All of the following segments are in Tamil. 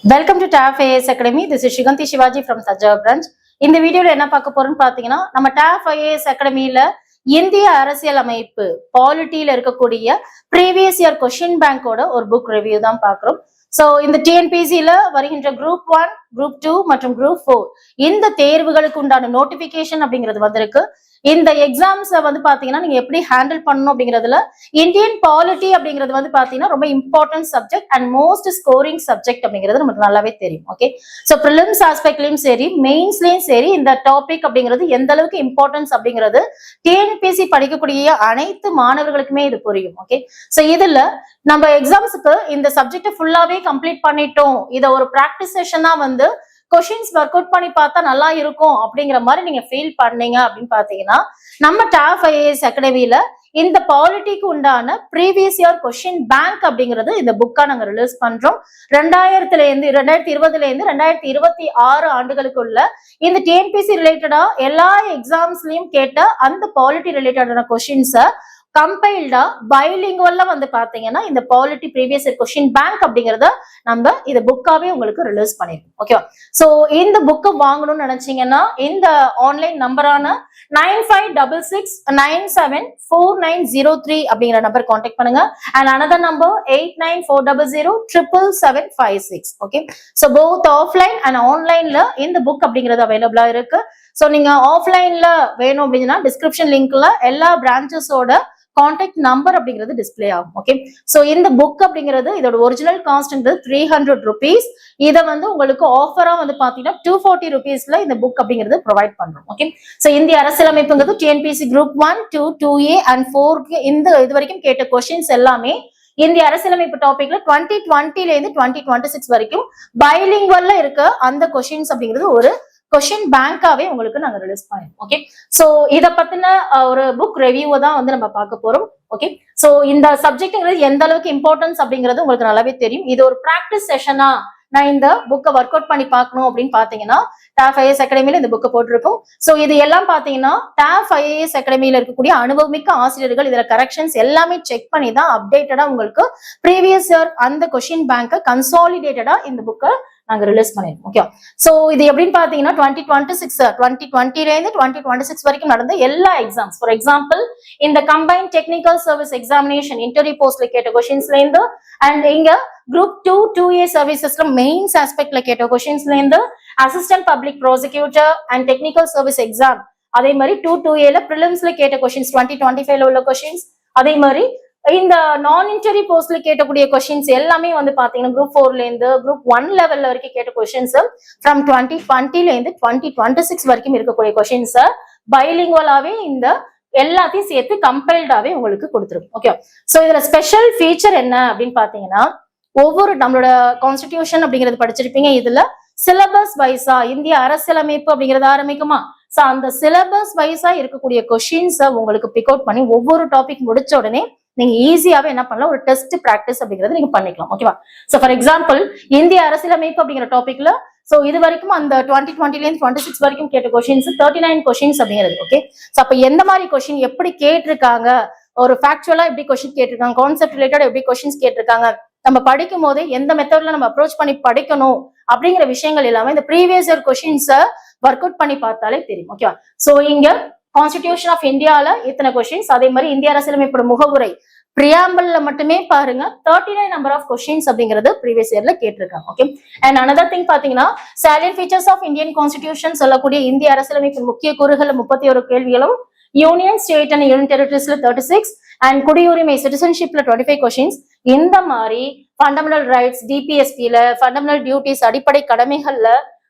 Welcome to TAF IAS Academy. This is Shiganti Shivaji from Thanjavur branch. இந்த வீடியோல என்ன பார்க்க போறோம்னு பாத்தீங்கன்னா நம்ம TAF IAS Academyல இந்திய அரசியல் அமைப்பு பாலிட்டியில இருக்கக்கூடிய ப்ரீவியஸ் இயர் கொஸ்டின் பேங்கோட ஒரு புக் ரிவ்யூ தான் பாக்குறோம். சோ இந்த டிஎன்பிசில வருகின்ற குரூப் 1, குரூப் 2 மற்றும் குரூப் 4 இந்த தேர்வுகளுக்கு உண்டான நோட்டிபிகேஷன் அப்படிங்கிறது வந்திருக்கு. இந்த எக்ஸாம்ஸ் வந்து பாத்தீங்கன்னா நீங்க எப்படி ஹேண்டில் பண்ணணும் அப்படிங்கிறதுல இந்தியன் பாலிட்டி அப்படிங்கிறது வந்து பாத்தீங்கன்னா ரொம்ப important subject and most scoring subject அப்படிங்கிறது நமக்கு நல்லாவே தெரியும். ஓகே, சோ ப்ரிலிம்ஸ் ஆஸ்பெக்ட்லயும் சரி மெயின்ஸ்லயும் சரி இந்த டாபிக் அப்படிங்கிறது எந்த அளவுக்கு இம்பார்ட்டன்ஸ் அப்படிங்கிறது டிஎன்பிசி படிக்கக்கூடிய அனைத்து மாணவர்களுக்குமே இது புரியும். ஓகே, சோ இதுல நம்ம எக்ஸாம்ஸுக்கு இந்த சப்ஜெக்ட் ஃபுல்லாவே கம்ப்ளீட் பண்ணிட்டோம், இத ஒரு பிராக்டிஸ் செஷனா வந்து கொஸ்டின்ஸ் ஒர்க் அவுட் பண்ணி பார்த்தா நல்லா இருக்கும் அப்படிங்கிற மாதிரி நீங்க ஃபீல் பண்ணீங்க அப்படின்னு பாத்தீங்கன்னா நம்ம TAF IAS அகாடமியில இந்த பாலிட்டிக்கு உண்டான ப்ரீவியஸ் இயர் கொஸ்டின் பேங்க் அப்படிங்கிறது இந்த புக்கா நாங்க ரிலீஸ் பண்றோம். 2020 2026 ஆண்டுகளுக்குள்ள இந்த டிஎன்பிசி ரிலேட்டடா எல்லா எக்ஸாம்ஸ்லயும் கேட்ட அந்த பாலிட்டி ரிலேட்டடான கொஸ்டின்ஸை கம்பைல்டா பைலிங்குவல்ல வந்து பாத்தீங்கன்னா இந்த polity previous year question bank அப்படிங்கறத நம்ம இந்த புக்காவே உங்களுக்கு ரிலீஸ் பண்ணிருக்கோம். ஓகேவா? சோ இந்த புக்கை வாங்கணும்னு நினைச்சீங்கன்னா இந்த ஆன்லைன் நம்பரான 9566974903 அப்படிங்கிற நம்பர் கான்டாக்ட் பண்ணுங்க. And another number 8940077756. Okay, so both offline and ஆன்லைன்ல இந்த புக் அப்படிங்கிறது அவைலபிளா இருக்கு. சோ நீங்க ஆஃப்லைன்ல வேணும் அப்படின்னா டிஸ்கிரிப்ஷன் லிங்க்ல எல்லா பிரான்ச்சஸோட கான்டாக்ட் நம்பர் அப்படிங்கிறது டிஸ்பிளே ஆகும். ஓகே, சோ இந்த புக் அப்படிங்கிறது இதோட ஒரிஜினல் காஸ்ட்ங்கிறது 300 rupees. இதை வந்து உங்களுக்கு ஆஃபரா வந்து பாத்தீங்கன்னா 240 rupeesல இந்த புக் அப்படிங்கிறது ப்ரொவைட் பண்றோம். ஓகே, சோ இந்திய அரசியலமைப்புங்கிறது டிஎன்பிசி குரூப் 1, 2, 2A அண்ட் 4 இந்த இது வரைக்கும் கேட்ட கொஸ்டின்ஸ் எல்லாமே இந்திய அரசியலமைப்பு டாபிக்ல 2020ல இருந்து 2026 வரைக்கும் பைலிங்குவல்ல இருக்க அந்த கொஸ்டின்ஸ் அப்படிங்கிறது ஒரு கொஸ்டின் பேங்காவே உங்களுக்கு நாங்க ரிலீஸ் பண்ணிருக்கோம். ஓகே, சோ இத பத்தின ஒரு புக் ரிவ்யூவை தான் வந்து நம்ம பார்க்க போறோம். ஓகே, சோ இந்த சப்ஜெக்ட்ங்கிறது எந்த அளவுக்கு இம்பார்ட்டன்ஸ் அப்படிங்கிறது உங்களுக்கு நல்லாவே தெரியும். இது ஒரு பிராக்டிஸ் செஷனா நான் இந்த புக்கை ஒர்க் அவுட் பண்ணி பார்க்கணும் அப்படின்னு பாத்தீங்கன்னா TAF IAS அகாடமியில இந்த புக்கை போட்டிருக்கோம். சோ இது எல்லாம் பாத்தீங்கன்னா TAF IAS அகாடமியில இருக்கக்கூடிய அனுபவமிக்க ஆசிரியர்கள் இதுல கரெக்ஷன்ஸ் எல்லாமே செக் பண்ணி தான் அப்டேட்டடா உங்களுக்கு ப்ரீவியஸ் இயர் அந்த கொஸ்டின் பேங்கை கன்சாலிடேட்டடா இந்த புக்கை நாங்க ரிலீஸ் பண்ணிருக்கோம். ஓகே, சோ இது எப்படின்னு பாத்தீங்கன்னா 2020ல இருந்து 2026 வரைக்கும் நடந்த எல்லா எக்ஸாம்ஸ், ஃபார் எக்ஸாம்பிள் இந்த combined technical service examination interview போஸ்ட்ல கேட்ட கொஸ்டின்ஸ்ல இருந்து அண்ட் இங்க குரூப் 2, 2A சர்வீசஸ்ல மெயின்ஸ் ஆஸ்பெக்ட்ல கேட்ட கொஸ்டின்ஸ்ல இருந்து assistant public prosecutor and technical service exam, அதே மாதிரி 2A பிரிலிம்ஸ்ல கேட்ட கொஸ்டின்ஸ் 2025ல உள்ள கொஸ்டின்ஸ், அதே மாதிரி இந்த நான் இன்டர்வியூ போஸ்ட்ல கேட்டக்கூடிய கொஸ்டின்ஸ் எல்லாமே வந்து பாத்தீங்கன்னா குரூப் 4ல இருந்து குரூப் 1 லெவல்ல வரைக்கும் கேட்ட கொஸ்டின்ஸ் ஃப்ரம் 2020ல இருந்து 2026 வரைக்கும் இருக்கக்கூடிய கொஸ்டின்ஸ் பைலிங்குவலாவே இந்த எல்லாத்தையும் சேர்த்து கம்பைல்டாவே உங்களுக்கு கொடுத்துரும். ஓகே, சோ இதுல ஸ்பெஷல் ஃபீச்சர் என்ன அப்படின்னு பாத்தீங்கன்னா ஒவ்வொரு நம்மளோட கான்ஸ்டிடியூஷன் அப்படிங்கிறது படிச்சிருப்பீங்க. இதுல சிலபஸ் வைஸா இந்திய அரசியலமைப்பு அப்படிங்கறது ஆரம்பிக்குமா? சோ அந்த சிலபஸ் வைஸா இருக்கக்கூடிய கொஸ்டின்ஸ உங்களுக்கு பிக் அவுட் பண்ணி ஒவ்வொரு டாபிக் முடிச்ச உடனே நீங்க ஈஸியாவே என்ன பண்ணலாம், ஒரு டெஸ்ட் பிராக்டிஸ் அப்படிங்கறது நீங்க பண்ணிக்கலாம். ஓகேவா? சோ ஃபார் எக்ஸாம்பிள் இந்திய அரசியலமைப்பு அப்படிங்கிற டாபிக்ல சோ இது வரைக்கும் அந்த 2020ல இருந்து 26 வரைக்கும் கேட்ட கொஸ்டின்ஸ் 39 கொஸ்டின்ஸ் அப்படிங்கிறது. ஓகே, சோ அப்ப எந்த மாதிரி கொஸ்டின் எப்படி கேட்டிருக்காங்க, ஒரு ஃபேக்சுவலா எப்படி கொஸ்டின் கேட்டிருக்காங்க, கான்செப்ட் ரிலேட்டட் எப்படி கொஸ்டின்ஸ் கேட்டிருக்காங்க, நம்ம படிக்கும் போதே எந்த மெத்தட்ல நம்ம அப்ரோச் பண்ணி படிக்கணும் அப்படிங்கிற விஷயங்கள் எல்லாமே இந்த ப்ரீவியஸ் இயர் கொஸ்டின்ஸை ஒர்க் அவுட் பண்ணி பார்த்தாலே தெரியும். ஓகேவா? சோ இங்க கான்ஸ்டிடியூஷன் ஆஃப் இந்தியால இத்தனை கொஸ்டின்ஸ், அதே மாதிரி இந்திய அரசியலமைப்போட முகவுரை பிரியாம்பிள்ல மட்டுமே பாருங்க 39 நம்பர் ஆஃப் கொஸ்டின்ஸ் அப்படிங்கிறது ப்ரீவியஸ் இயர்ல கேட்டிருக்காங்க. ஓகே, அண்ட் அனதர் திங் பாத்தீங்கன்னா salient features of Indian constitution சொல்லக்கூடிய இந்திய அரசியலமைப்பின் முக்கிய கூறுகள் 31 கேள்விகளும், யூனியன் ஸ்டேட் அண்ட் யூனியன் டெரிட்டரிஸ்ல 36 அண்ட் குடியுரிமை சிட்டிசன்ஷிப்ல 25 கொஸ்டின்ஸ். இந்த மாதிரி ஃபண்டமெண்டல் ரைட்ஸ் டிபிஎஸ்பில ஃபண்டமெண்டல் டியூட்டிஸ் அடிப்படை கடமைகள்ல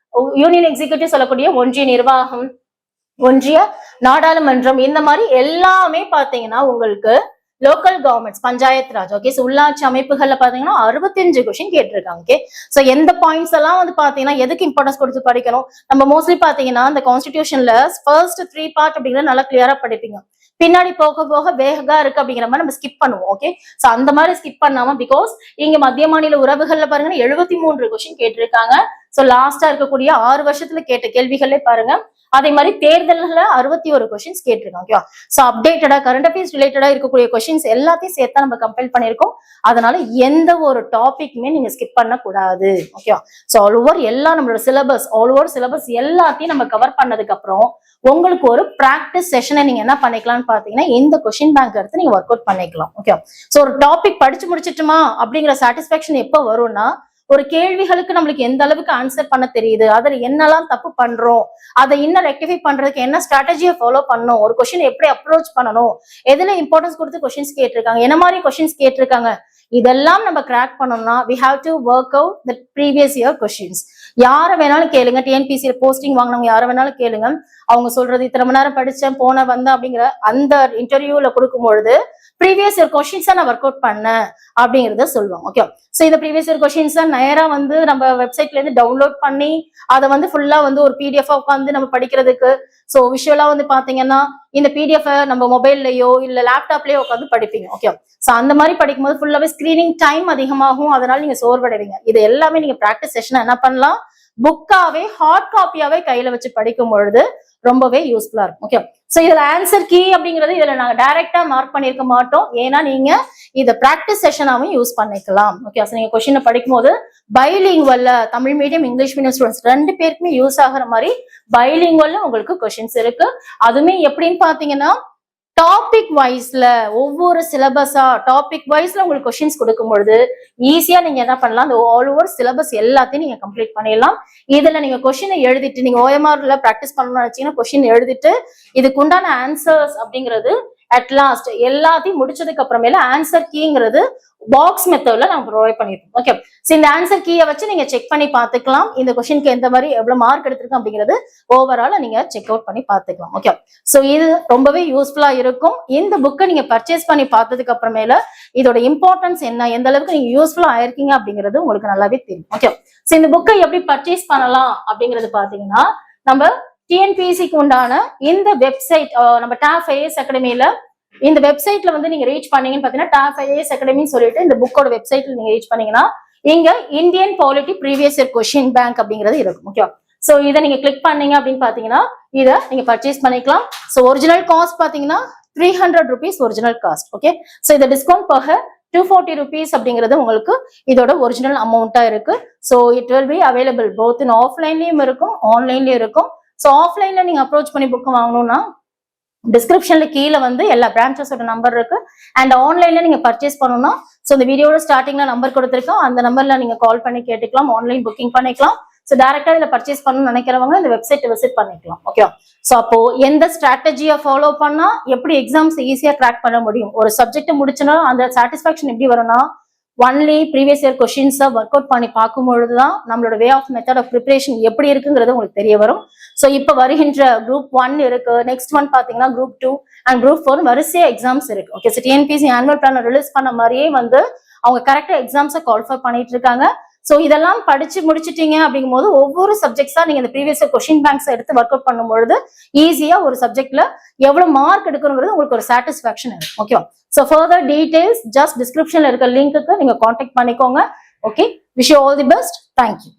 யூனியன் எக்ஸிகியூட்டிவ் சொல்லக்கூடிய ஒன்றிய நிர்வாகம், ஒன்றிய நாடாளுமன்றம், இந்த மாதிரி எல்லாமே பாத்தீங்கன்னா உங்களுக்கு local governments panchayat Raj, okay, உள்ளாட்சி அமைப்புகள்ல பாத்தீங்கன்னா 65 கொஸ்டின் கேட்டிருக்காங்க. ஓகே, சோ எந்த பாயிண்ட்ஸ் எல்லாம் வந்து பாத்தீங்கன்னா எதுக்கு இம்பார்ட்டன்ஸ் கொடுத்து படிக்கணும், நம்ம மோஸ்ட்லி பாத்தீங்கன்னா இந்த கான்ஸ்டிடியூஷன்ல ஃபர்ஸ்ட் 3 பார்ட் அப்படிங்கிறது நல்லா கிளியரா படிப்பீங்க, பின்னாடி போக போக வேகா இருக்கு அப்படிங்கிற மாதிரி நம்ம ஸ்கிப் பண்ணுவோம். ஓகே, சோ அந்த மாதிரி ஸ்கிப் பண்ணாம பிகாஸ் இங்க மத்திய மாநில உறவுகள்ல பாருங்கன்னா 73 கொஸ்டின் கேட்டிருக்காங்க. சோ லாஸ்டா இருக்கக்கூடிய 6 வருஷத்துல கேட்ட கேள்விகளே பாருங்க அதே மாதிரி தேர்தல்ல 61 கொஸ்டின்ஸ் கேட்டிருக்காங்க. ஓகேவா? சோ அப்டேட்டடா கரண்ட் அஃபேர்ஸ் ரிலேட்டடா இருக்கக்கூடிய கொஸ்டின்ஸ் எல்லாத்தையும் சேர்த்தா நம்ம கம்பைல் பண்ணிருக்கோம். அதனால எந்த ஒரு டாபிக்குமே நீங்க ஸ்கிப் பண்ண கூடாது. ஓகேவா? சோ ஆல் ஓவர் எல்லா நம்மளோட சிலபஸ் எல்லாத்தையும் நம்ம கவர் பண்ணதுக்கு அப்புறம் உங்களுக்கு ஒரு பிராக்டிஸ் செஷனை நீங்க என்ன பண்ணிக்கலாம்னு பாத்தீங்கன்னா இந்த கொஸ்டின் பேங்க் எடுத்து நீங்க ஒர்க் அவுட் பண்ணிக்கலாம். ஓகே? சோ ஒரு டாபிக் படிச்சு முடிச்சிட்டுமா அப்படிங்கிற சாட்டிஸ்பாக்சன் எப்ப வரும்னா, ஒரு கேள்விகளுக்கு நம்மளுக்கு எந்த அளவுக்கு ஆன்சர் பண்ண தெரியுது, அதுல என்னெல்லாம் தப்பு பண்றோம், அதை இன்னும் ரெக்டிஃபை பண்றதுக்கு என்ன ஸ்ட்ராட்டஜியை ஃபாலோ பண்ணணும், ஒரு கொஸ்டின் எப்படி அப்ரோச் பண்ணணும், எதுல இம்பார்ட்டன்ஸ் கொடுத்து கொஸ்டின்ஸ் கேட்டிருக்காங்க, என்ன மாதிரி கொஸ்டின்ஸ் கேட்டிருக்காங்க, இதெல்லாம் நம்ம கிராக் பண்ணோம்னா we have to work out the previous year questions. யாரை வேணாலும் கேளுங்க, டிஎன்பிசி போஸ்டிங் வாங்கினவங்க யாரை வேணாலும் கேளுங்க, அவங்க சொல்றது இத்தனை மணி நேரம் படிச்சேன் போன வந்தேன் அப்படிங்கிற அந்த இன்டர்வியூல கொடுக்கும்பொழுது ப்ரீவியஸ் இயர் கொஸ்டின்ஸா நான் ஒர்க் அவுட் பண்ணேன் அப்படிங்கறத சொல்லுவாங்க. ஓகே? சோ இந்த ப்ரீவியஸ் இயர் கொஸ்டின்ஸா நேரா நம்ம வெப்சைட்ல இருந்து டவுன்லோட் பண்ணி அதை ஃபுல்லா ஒரு பிடிஎஃப் உட்காந்து நம்ம படிக்கிறதுக்கு, சோ விஷுவலா பாத்தீங்கன்னா இந்த பிடிஎஃப் நம்ம மொபைல்லயோ இல்ல லேப்டாப்லயோ உட்காந்து படிப்பீங்க. ஓகே? சோ அந்த மாதிரி படிக்கும்போது ஃபுல்லாவே ஸ்கிரீனிங் டைம் அதிகமாகும், அதனால நீங்க சோர்வடைவீங்க. இது எல்லாமே நீங்க பிராக்டிஸ் செஷன் என்ன பண்ணலாம், புக்காவே ஹார்ட் காப்பியாவே கையில வச்சு படிக்கும் பொழுது ரொம்பவே யூஸ்ஃபுல்லா இருக்கும். ஓகே? சோ இதுல ஆன்சர் கீ அப்படிங்கிறது இதுல நாங்க டைரக்டா மார்க் பண்ணிருக்க மாட்டோம், ஏன்னா நீங்க இத பிராக்டிஸ் செஷனாவும் யூஸ் பண்ணிக்கலாம். ஓகே? சோ நீங்க கொஸ்டின் படிக்கும் போது பைலிங்குவல்ல Tamil medium English medium students 2 பேருக்குமே யூஸ் ஆகிற மாதிரி பைலிங்குவல்ல உங்களுக்கு கொஸ்டின்ஸ் இருக்கு. அதுவுமே எப்படின்னு பாத்தீங்கன்னா டாபிக் வைஸ்ல ஒவ்வொரு சிலபஸா டாபிக் வைஸ்ல உங்களுக்கு கொஸ்டின்ஸ் கொடுக்கும் பொழுது ஈஸியா நீங்க என்ன பண்ணலாம், அந்த ஆல் ஓவர் சிலபஸ் எல்லாத்தையும் நீங்க கம்ப்ளீட் பண்ணிடலாம். இதுல நீங்க கொஸ்டினை எழுதிட்டு நீங்க ஓஎம்ஆர்ல பிராக்டிஸ் பண்ணணும்னு நினைச்சீங்கன்னா கொஸ்டின் எழுதிட்டு இதுக்கு உண்டான ஆன்சர்ஸ் அப்படிங்கிறது அட் லாஸ்ட் எல்லாத்தையும் முடிச்சதுக்கு அப்புறமேல ஆன்சர் கீங்கிறது பாக்ஸ் மெத்தட்ல நாங்க ப்ரொவைட் பண்ணிருக்கோம். ஓகே? சோ இந்த ஆன்சர் கீயை வச்சு நீங்க செக் பண்ணி பாத்துக்கலாம், இந்த கொஸ்டினுக்கு எந்த மாதிரி எவ்வளவு மார்க் எடுத்திருக்கோம் அப்படிங்கிறது ஓவரால் நீங்க செக் அவுட் பண்ணி பாத்துக்கலாம். ஓகே? சோ இது ரொம்பவே யூஸ்ஃபுல்லா இருக்கும். இந்த புக்கை நீங்க பர்ச்சேஸ் பண்ணி பார்த்ததுக்கு அப்புறமேல இதோட இம்பார்ட்டன்ஸ் என்ன, எந்த அளவுக்கு நீங்க யூஸ்ஃபுல்லா ஆயிருக்கீங்க அப்படிங்கிறது உங்களுக்கு நல்லாவே தெரியும். ஓகே? சோ இந்த புக்கை எப்படி பர்ச்சேஸ் பண்ணலாம் அப்படிங்கிறது பாத்தீங்கன்னா, நம்ம டிஎன்பிஎஸ்சிக்கு உண்டான இந்த வெப்சைட் நம்ம டாப் ஐஏஎஸ் அகாடமியில இந்த வெப்சைட்ல நீங்க ரீச் பண்ணீங்கன்னு பாத்தீங்கன்னா டாப் ஐஏஎஸ் அகாடமின்னு சொல்லிட்டு இந்த புக்கோட வெப்சைட்ல நீங்க ரீச் பண்ணீங்கன்னா இங்க Indian polity previous year question bank அப்படிங்கிறது இருக்கும். ஓகே? சோ இதை நீங்க கிளிக் பண்ணீங்க அப்படின்னு பாத்தீங்கன்னா இதை நீங்க பர்ச்சேஸ் பண்ணிக்கலாம். சோ ஒரிஜினல் காஸ்ட் பாத்தீங்கன்னா 300 rupees original cost. Okay? So இந்த டிஸ்கவுண்ட் போக 240 rupees அப்படிங்கிறது உங்களுக்கு இதோட ஒரிஜினல் அமௌண்டா இருக்கு. So it will be available both in ஆஃப்லைன்லயும் இருக்கும் ஆன்லைன்லயும் இருக்கும். சோ ஆஃப்லைன்ல நீங்க அப்ரோச் பண்ணி புக் வாங்கணும்னா டிஸ்கிரிப்ஷன்ல கீழே எல்லா பிரான்ச்சஸோட நம்பர் இருக்கு. அண்ட் ஆன்லைன்ல நீங்க பர்ச்சேஸ் பண்ணணும்னா சோ இந்த வீடியோட ஸ்டார்டிங்ல நம்பர் கொடுத்திருக்கோம், அந்த நம்பர்ல நீங்க கால் பண்ணி கேட்டுக்கலாம், ஆன்லைன் புக்கிங் பண்ணிக்கலாம். சோ டைரக்டா இதுல பர்ச்சேஸ் பண்ணணும்னு நினைக்கிறவங்க இந்த வெப்சைட் விசிட் பண்ணிக்கலாம். ஓகே? சோ அப்போ எந்த ஸ்ட்ராட்டஜியை ஃபாலோ பண்ணா எப்படி எக்ஸாம்ஸ் ஈஸியா கிராக் பண்ண முடியும், ஒரு சப்ஜெக்ட் முடிச்சுனா அந்த சாட்டிஸ்பாக்சன் எப்படி வரும்னா ஒன்லி ப்ரீவியஸ் இயர் கொஸ்டின்ஸை ஒர்க் அவுட் பண்ணி பார்க்கும்பொழுதுதான் நம்மளோட way of method of preparation எப்படி இருக்குங்கிறது உங்களுக்கு தெரிய வரும். ஸோ இப்போ வருகின்ற குரூப் 1 இருக்கு, நெக்ஸ்ட் ஒன் பாத்தீங்கன்னா குரூப் 2 அண்ட் குரூப் 4 வரிசையா எக்ஸாம்ஸ் இருக்கு. Okay? So TNPSC annual plan release பண்ண மாதிரியே அவங்க கரெக்டா எக்ஸாம்ஸை குவாலிஃபை பண்ணிட்டு இருக்காங்க. சோ இதெல்லாம் படிச்சு முடிச்சிட்டீங்க அப்படிங்கும் போது ஒவ்வொரு சப்ஜெக்ட்ஸா நீங்க இந்த ப்ரீவியஸ் கொஸ்டின் பேங்க்ஸ் எடுத்து ஒர்க் அவுட் பண்ணும்பொழுது ஈஸியா ஒரு சப்ஜெக்ட்ல எவ்வளவு மார்க் எடுக்கணுங்கிறது உங்களுக்கு ஒரு சாட்டிஸ்பாக்சன் இருக்கும். Okay? So further details just டிஸ்கிரிப்ஷன்ல இருக்க லிங்க்குக்கு நீங்க கான்டாக்ட் பண்ணிக்கோங்க. Okay? Wish you all the best. Thank you.